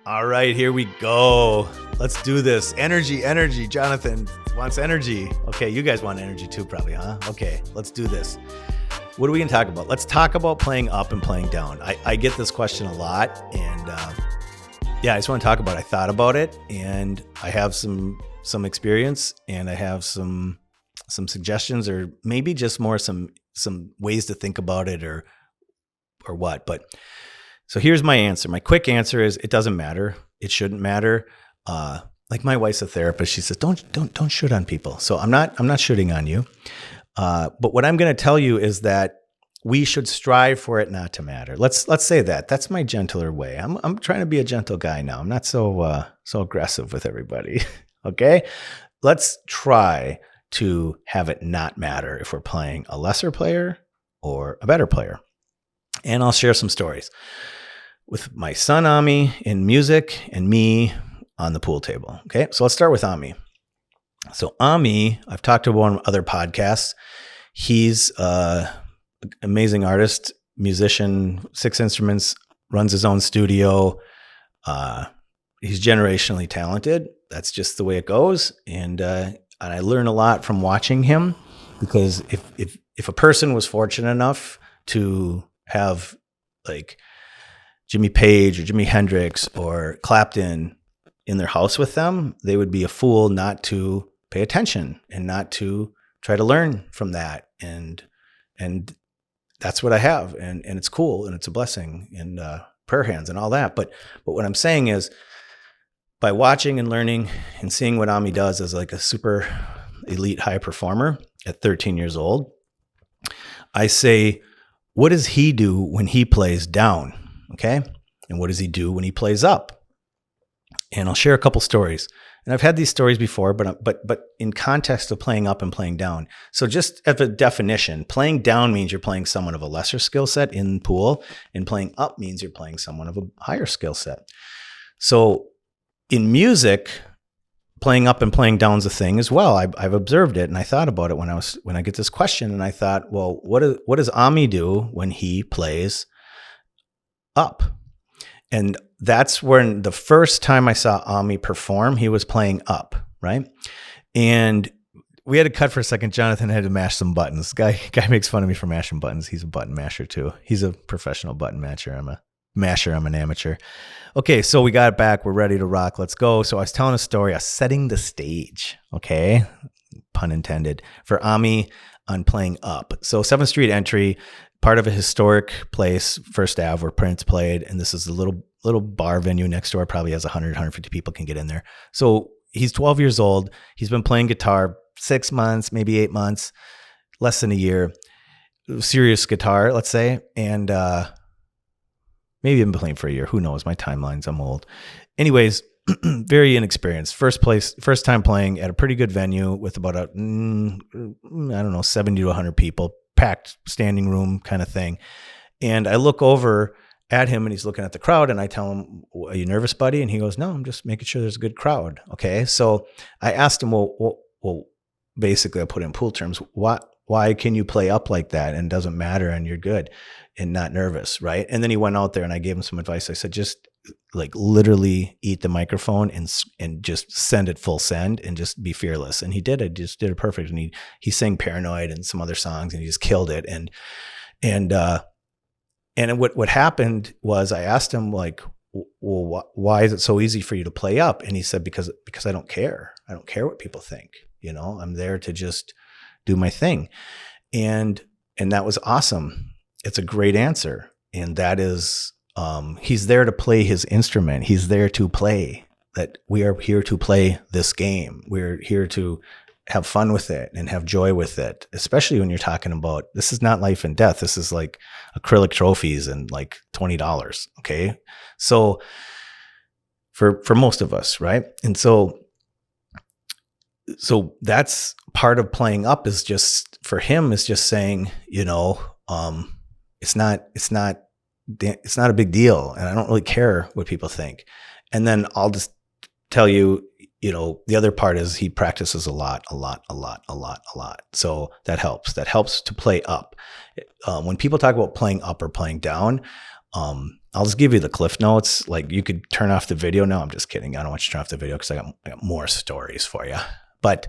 All right, here we go. Let's do this. Energy. Jonathan wants energy. Okay, you guys want energy too, probably, huh? Okay, let's do this. What are we going to talk about? Let's talk about playing up and playing down. I get this question a lot, and I just want to talk about it. I thought about it, and I have some experience, and I have some suggestions, or maybe just more some ways to think about it, or what. But so here's my answer. My quick answer is it doesn't matter. It shouldn't matter. Like my wife's a therapist. She says, don't shoot on people. So I'm not shooting on you. But what I'm going to tell you is that we should strive for it not to matter. Let's say that. That's my gentler way. I'm trying to be a gentle guy now. I'm not so aggressive with everybody. Okay? Let's try to have it not matter if we're playing a lesser player or a better player. And I'll share some stories with my son Ami in music and me on the pool table. Okay, so let's start with Ami. So Ami, I've talked to him on other podcasts. He's an amazing artist, musician, 6 instruments, runs his own studio. He's generationally talented. That's just the way it goes. And I learn a lot from watching him, because if a person was fortunate enough to have like Jimmy Page or Jimi Hendrix or Clapton in their house with them, they would be a fool not to pay attention and not to try to learn from that. And that's what I have. And it's cool, and it's a blessing, and prayer hands and all that. But what I'm saying is, by watching and learning and seeing what Ami does as like a super elite high performer at 13 years old, I say, what does he do when he plays down? Okay. And what does he do when he plays up? And I'll share a couple stories. And I've had these stories before, but in context of playing up and playing down. So just as a definition, playing down means you're playing someone of a lesser skill set in pool, and playing up means you're playing someone of a higher skill set. So in music, playing up and playing down is a thing as well. I've observed it, and I thought about it when I get this question, and I thought, well, what does Ami do when he plays up? And that's when the first time I saw Ami perform, he was playing up, right? And we had to cut for a second. Jonathan had to mash some buttons. Guy makes fun of me for mashing buttons. He's a button masher too. He's a professional button masher. I'm an amateur. Okay, so we got it back. We're ready to rock. Let's go. So I was telling a story. I was setting the stage, okay? Pun intended, for Ami on playing up. So 7th Street Entry, part of a historic place, First Ave, where Prince played. And this is a little bar venue next door. Probably has 100, 150 people can get in there. So he's 12 years old. He's been playing guitar 6 months, maybe 8 months, less than a year. Serious guitar, let's say. And maybe I've been playing for a year. Who knows? My timelines, I'm old. Anyways, very inexperienced. First time playing at a pretty good venue with about 70 to 100 people, packed standing room kind of thing. And I look over at him, and he's looking at the crowd, and I tell him, "Are you nervous, buddy?" And he goes, "No, I'm just making sure there's a good crowd." Okay. So I asked him, well, basically I put it in pool terms. Why can you play up like that and doesn't matter and you're good and not nervous, right? And then he went out there, and I gave him some advice. I said, just like literally eat the microphone and just send it full send and just be fearless. And he did it, just did it perfect. And he sang Paranoid and some other songs, and he just killed it. And what happened was, I asked him, like, well, why is it so easy for you to play up? And he said, because I don't care. I don't care what people think. You know, I'm there to just do my thing. And that was awesome. It's a great answer. And that is, he's there to play his instrument. He's there to play. That we are here to play this game. We're here to have fun with it and have joy with it, especially when you're talking about, this is not life and death. This is like acrylic trophies and like $20. Okay. So for most of us, right? And so that's part of playing up, is just, for him, is just saying, you know, it's not a big deal, and I don't really care what people think. And then I'll just tell you, you know, the other part is he practices a lot. So that helps to play up. When people talk about playing up or playing down, I'll just give you the cliff notes. Like, you could turn off the video. No, I'm just kidding. I don't want you to turn off the video because I got more stories for you. But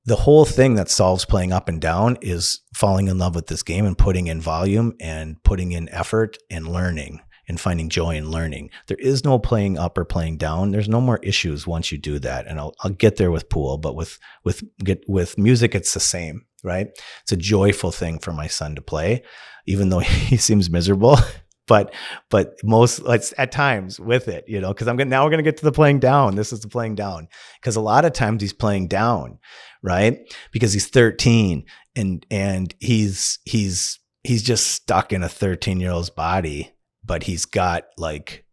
the whole thing that solves playing up and down is falling in love with this game and putting in volume and putting in effort and learning and finding joy in learning. There is no playing up or playing down. There's no more issues once you do that. And I'll get there with pool, but with music, it's the same, right? It's a joyful thing for my son to play, even though he seems miserable. But most, like, at times with it, because now we're going to get to the playing down. This is the playing down, because a lot of times he's playing down, right? Because he's 13 and he's just stuck in a 13-year-old's body, but he's got like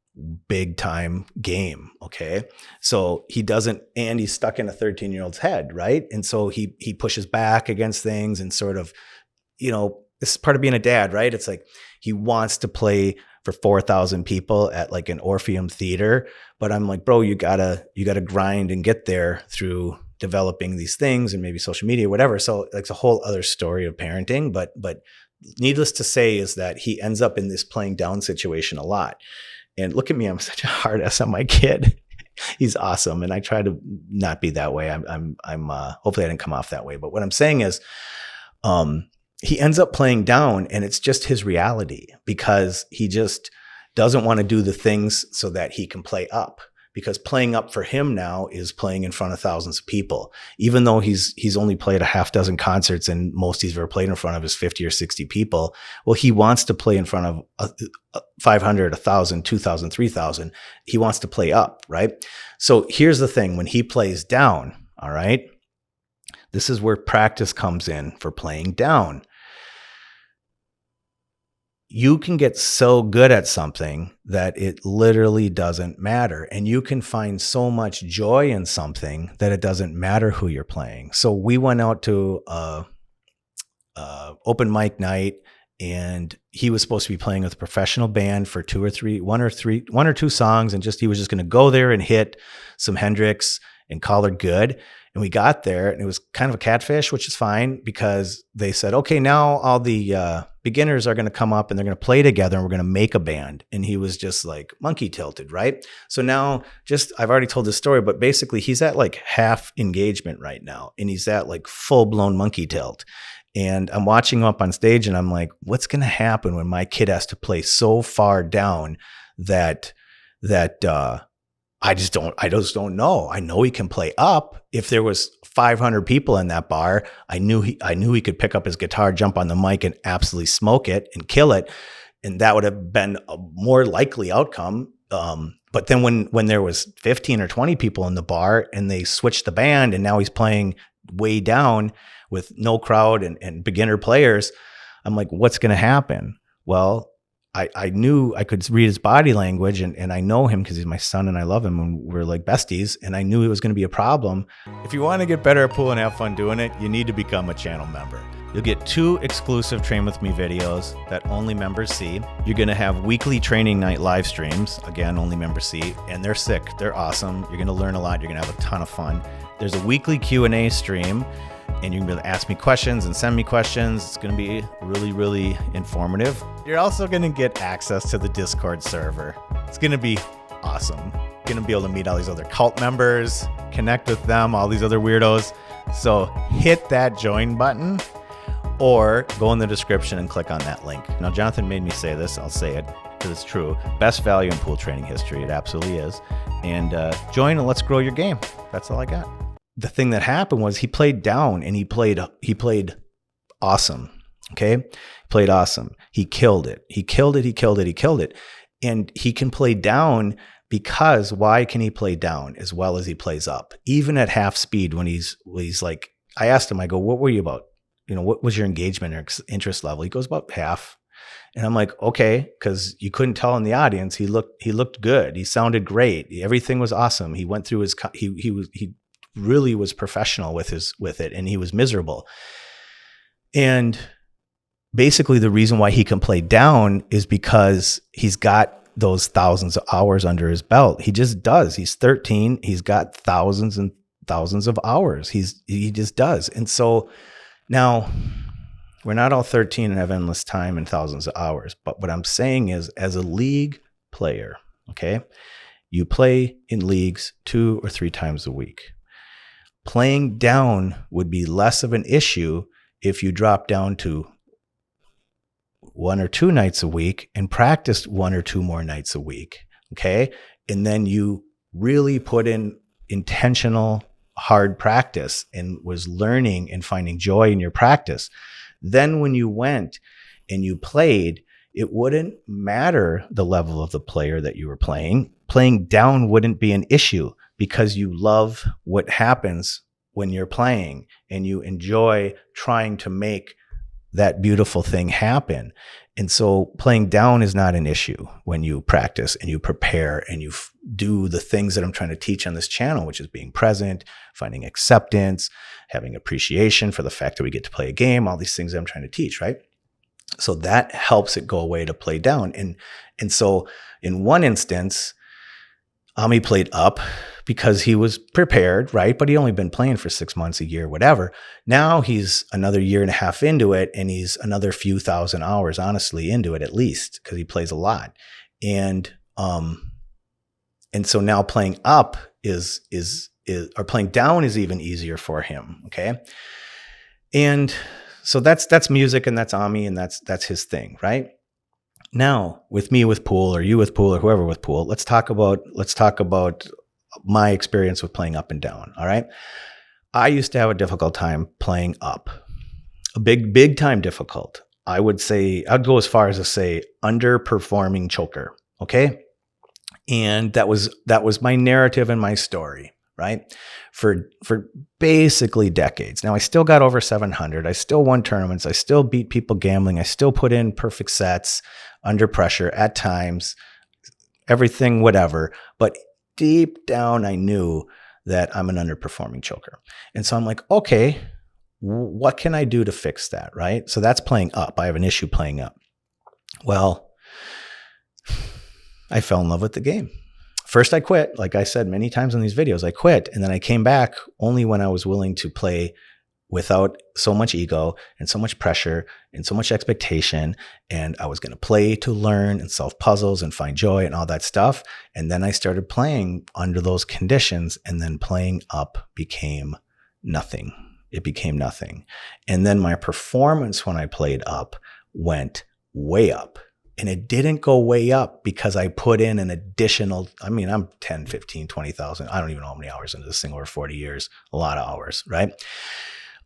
big time game. Okay. So he doesn't, and he's stuck in a 13-year-old's head. Right. And so he pushes back against things and sort of, this is part of being a dad, right? It's like he wants to play for 4,000 people at like an Orpheum theater, but I'm like, bro, you gotta grind and get there through developing these things and maybe social media, whatever. So like, it's a whole other story of parenting, but needless to say is that he ends up in this playing down situation a lot. And look at me, I'm such a hard ass on my kid. He's awesome, and I try to not be that way. I'm hopefully I didn't come off that way. But what I'm saying is, he ends up playing down, and it's just his reality, because he just doesn't want to do the things so that he can play up, because playing up for him now is playing in front of thousands of people. Even though he's only played a half dozen concerts, and most he's ever played in front of is 50 or 60 people. Well, he wants to play in front of 500, 1,000, 2,000, 3,000. He wants to play up, right? So here's the thing. When he plays down, all right, this is where practice comes in for playing down. You can get so good at something that it literally doesn't matter. And you can find so much joy in something that it doesn't matter who you're playing. So we went out to open mic night, and he was supposed to be playing with a professional band for one or two songs. And he was just going to go there and hit some Hendrix and call it good. And we got there, and it was kind of a catfish, which is fine, because they said, okay, now all the beginners are going to come up and they're going to play together and we're going to make a band. And he was just like monkey tilted, right? So now I've already told this story, but basically he's at like half engagement right now, and he's at like full blown monkey tilt. And I'm watching him up on stage, and I'm like, what's going to happen when my kid has to play so far down that I just don't know. I know he can play up. If there was 500 people in that bar, I knew he could pick up his guitar, jump on the mic, and absolutely smoke it and kill it. And that would have been a more likely outcome. But then when there was 15 or 20 people in the bar, and they switched the band, and now he's playing way down with no crowd and beginner players, I'm like, what's going to happen? Well, I knew I could read his body language, and I know him because he's my son and I love him, and we're like besties, and I knew it was going to be a problem. If you want to get better at pool and have fun doing it, you need to become a channel member. You'll get 2 exclusive Train With Me videos that only members see. You're going to have weekly training night live streams, again, only members see, and they're sick. They're awesome. You're going to learn a lot. You're going to have a ton of fun. There's a weekly Q&A stream, and you can be able to ask me questions and send me questions. It's going to be really, really informative. You're also going to get access to the Discord server. It's going to be awesome. You're going to be able to meet all these other cult members, connect with them, all these other weirdos. So hit that join button, or go in the description and click on that link. Now, Jonathan made me say this. I'll say it because it's true. Best value in pool training history. It absolutely is. And join and let's grow your game. That's all I got. The thing that happened was he played down, and he played awesome. Okay. He played awesome. He killed it. He killed it. And he can play down because why can he play down as well as he plays up? Even at half speed, when he's like, I asked him, I go, what were you about? What was your engagement or interest level? He goes, about half. And I'm like, okay, because you couldn't tell in the audience. He looked good. He sounded great. Everything was awesome. He went through he really was professional with it, and he was miserable. And basically the reason why he can play down is because he's got those thousands of hours under his belt. He just does. He's 13. He's got thousands and thousands of hours. He just does. And so now We're not all 13 and have endless time and thousands of hours. But what I'm saying is, as a league player, okay, you play in leagues 2 or 3 times a week. Playing down would be less of an issue if you drop down to 1 or 2 nights a week and practiced 1 or 2 more nights a week. Okay. And then you really put in intentional, hard practice and was learning and finding joy in your practice. Then when you went and you played, it wouldn't matter the level of the player that you were playing. Playing down wouldn't be an issue because you love what happens when you're playing and you enjoy trying to make that beautiful thing happen. And so playing down is not an issue when you practice and you prepare and you do the things that I'm trying to teach on this channel, which is being present, finding acceptance, having appreciation for the fact that we get to play a game, all these things that I'm trying to teach, right? So that helps it go away to play down. And so in one instance, Ami played up because he was prepared, right? But he'd only been playing for 6 months, a year, whatever. Now he's another year and a half into it, and he's another few thousand hours, honestly, into it at least, because he plays a lot. And so now playing up is or playing down is even easier for him. Okay. And so that's music, and that's Ami, and that's his thing, right? Now, with me with pool, or you with pool, or whoever with pool, let's talk about my experience with playing up and down. All right. I used to have a difficult time playing up, a big time difficult. I would say, I'd go as far as to say underperforming choker. Okay. And that was my narrative and my story, right? For basically decades. Now I still got over 700. I still won tournaments. I still beat people gambling. I still put in perfect sets under pressure at times, everything, whatever. But deep down, I knew that I'm an underperforming choker. And so I'm like, okay, what can I do to fix that, right? So that's playing up. I have an issue playing up. Well, I fell in love with the game. First, I quit. Like I said many times in these videos, I quit. And then I came back only when I was willing to play without so much ego and so much pressure and so much expectation. And I was going to play to learn and solve puzzles and find joy and all that stuff. And then I started playing under those conditions, and then playing up became nothing. It became nothing. And then my performance when I played up went way up. And it didn't go way up because I put in an additional, I mean, I'm 10, 15, 20,000. I don't even know how many hours into this thing over 40 years, a lot of hours, right?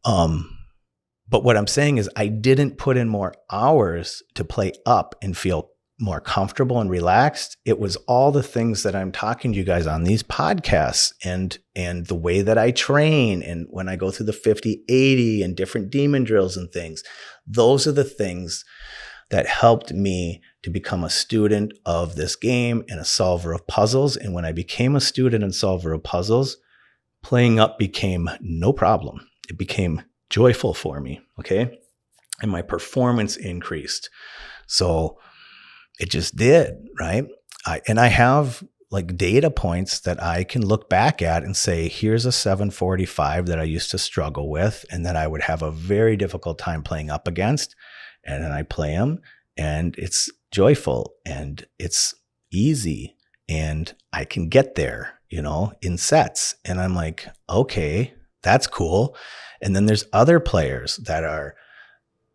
But what I'm saying is I didn't put in more hours to play up and feel more comfortable and relaxed. It was all the things that I'm talking to you guys on these podcasts, and the way that I train, and when I go through the 50-80 and different demon drills and things. Those are the things that helped me to become a student of this game and a solver of puzzles. And when I became a student and solver of puzzles, playing up became no problem. It became joyful for me, okay? And my performance increased. So it just did, right? I have like data points that I can look back at and say, here's a 745 that I used to struggle with and that I would have a very difficult time playing up against. And then I play them, and it's joyful and it's easy, and I can get there, in sets. And I'm like, okay, that's cool. And then there's other players that are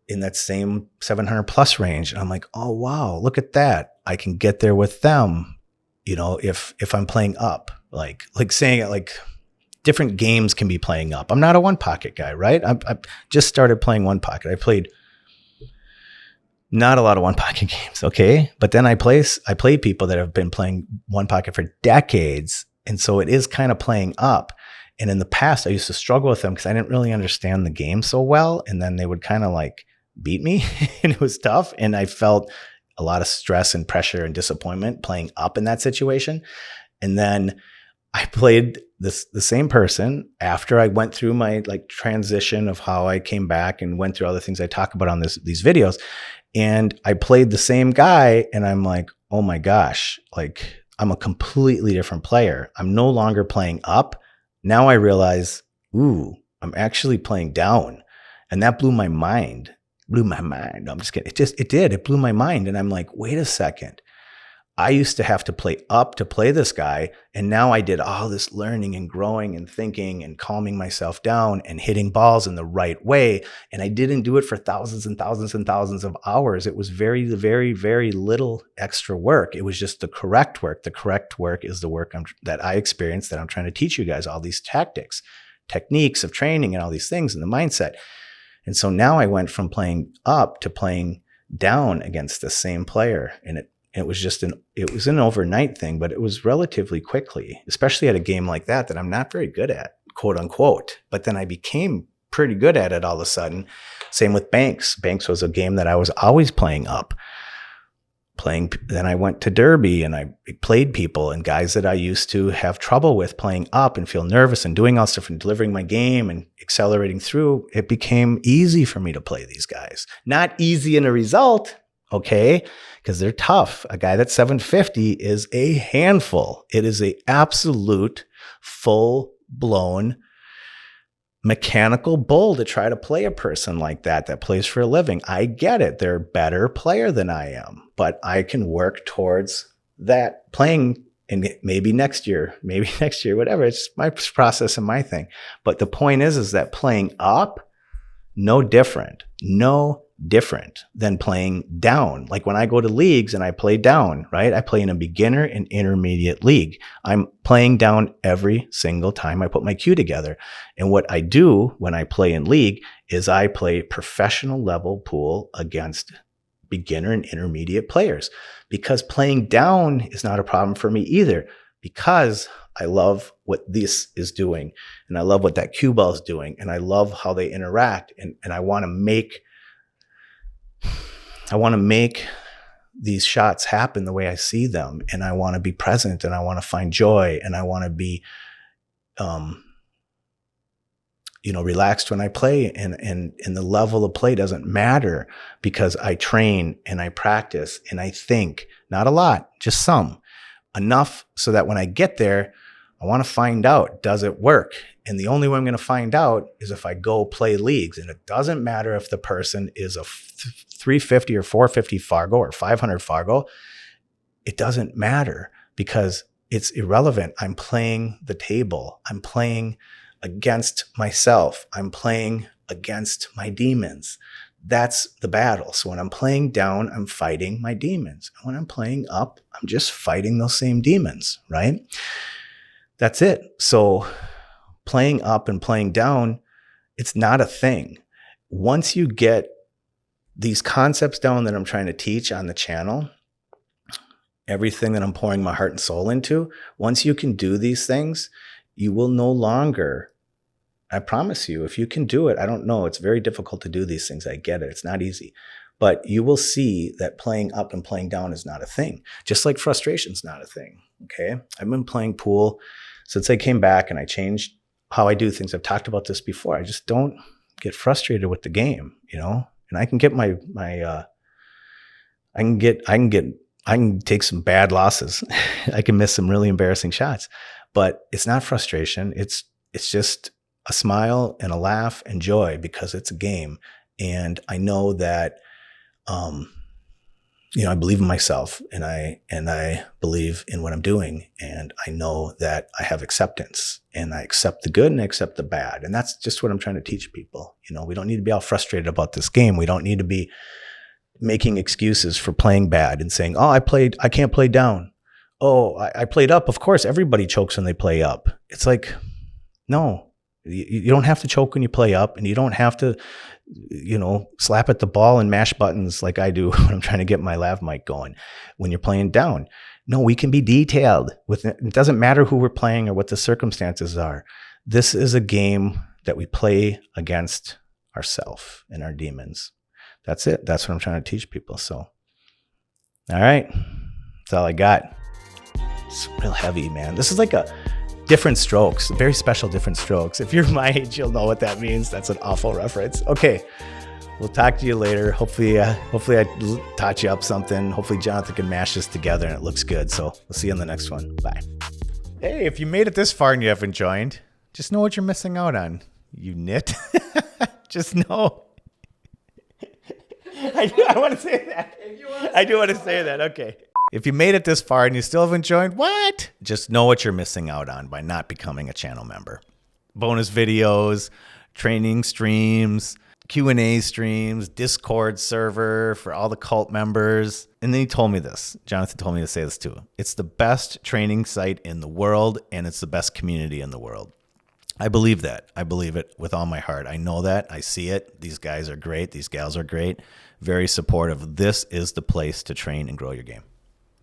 in that same 700 plus range. And I'm like, oh, wow, look at that. I can get there with them, if I'm playing up, like saying it, like different games can be playing up. I'm not a one pocket guy, right? I just started playing one pocket. I played not a lot of one pocket games. Okay. But then I play people that have been playing one pocket for decades. And so it is kind of playing up. And in the past, I used to struggle with them because I didn't really understand the game so well. And then they would kind of like beat me and it was tough. And I felt a lot of stress and pressure and disappointment playing up in that situation. And then I played the same person after I went through my like transition of how I came back and went through all the things I talk about on these videos. And I played the same guy, and I'm like, oh my gosh, like I'm a completely different player. I'm no longer playing up. Now I realize, ooh, I'm actually playing down. And that blew my mind blew my mind. No, I'm just kidding. It blew my mind. And I'm like, wait a second. I used to have to play up to play this guy. And now I did all this learning and growing and thinking and calming myself down and hitting balls in the right way. And I didn't do it for thousands and thousands and thousands of hours. It was very, very, very little extra work. It was just the correct work. The correct work is the work that I experienced, that I'm trying to teach you guys, all these techniques of training and all these things and the mindset. And so now I went from playing up to playing down against the same player. And it was an overnight thing, but it was relatively quickly, especially at a game like that I'm not very good at, quote unquote. But then I became pretty good at it all of a sudden. Same with Banks. Banks was a game that I was always playing up. Then I went to Derby and I played people and guys that I used to have trouble with playing up and feel nervous and doing all stuff and delivering my game and accelerating through. It became easy for me to play these guys. Not easy in a result, okay, because they're tough. A guy that's 750 is a handful. It is a absolute full-blown mechanical bull to try to play a person like that plays for a living. I get it. They're a better player than I am, but I can work towards that playing, and maybe next year, whatever. It's my process and my thing. But the point is that playing up, no different than playing down. Like when I go to leagues and I play down, right? I play in a beginner and intermediate league. I'm playing down every single time I put my cue together. And what I do when I play in league is I play professional level pool against beginner and intermediate players, because playing down is not a problem for me either, because I love what this is doing and I love what that cue ball is doing and I love how they interact, and I want to make these shots happen the way I see them, and I want to be present and I want to find joy and I want to be relaxed when I play, and the level of play doesn't matter, because I train and I practice and I think, not a lot, just some, enough so that when I get there, I want to find out, does it work? And the only way I'm going to find out is if I go play leagues. And it doesn't matter if the person is a 350 or 450 Fargo or 500 Fargo. It doesn't matter, because it's irrelevant. I'm playing the table. I'm playing against myself. I'm playing against my demons. That's the battle. So when I'm playing down, I'm fighting my demons. And when I'm playing up, I'm just fighting those same demons, right? That's it. So playing up and playing down, it's not a thing. Once you get these concepts down that I'm trying to teach on the channel, everything that I'm pouring my heart and soul into, once you can do these things, you will no longer, I promise you, if you can do it, I don't know, it's very difficult to do these things. I get it. It's not easy. But you will see that playing up and playing down is not a thing. Just like frustration's not a thing, okay? I've been playing pool since I came back, and I changed how I do things. I've talked about this before. I just don't get frustrated with the game, and I can get I can take some bad losses. I can miss some really embarrassing shots, but it's not frustration. It's just a smile and a laugh and joy, because it's a game. And I know that, I believe in myself, and I believe in what I'm doing. And I know that I have acceptance, and I accept the good and I accept the bad. And that's just what I'm trying to teach people. We don't need to be all frustrated about this game. We don't need to be making excuses for playing bad and saying, oh, I can't play down. Oh, I played up. Of course, everybody chokes when they play up. It's like, no, you don't have to choke when you play up, and you don't have to, slap at the ball and mash buttons like I do when I'm trying to get my lav mic going when you're playing down. No, we can be detailed with it. It doesn't matter who we're playing or what the circumstances are. This is a game that we play against ourselves and our demons. That's it. That's what I'm trying to teach people. So, all right. That's all I got. It's real heavy, man. This is like a different strokes, very special different strokes. If you're my age, you'll know what that means. That's an awful reference. Okay. We'll talk to you later. Hopefully I taught you up something. Hopefully Jonathan can mash this together and it looks good. So we'll see you on the next one. Bye. Hey, if you made it this far and you haven't joined, just know what you're missing out on. You nit. Just know. I want to say that. I do want to say that. Okay. If you made it this far and you still haven't joined, what? Just know what you're missing out on by not becoming a channel member. Bonus videos, training streams, Q&A streams, Discord server for all the cult members. And then he told me this. Jonathan told me to say this too. It's the best training site in the world, and it's the best community in the world. I believe that. I believe it with all my heart. I know that. I see it. These guys are great. These gals are great. Very supportive. This is the place to train and grow your game.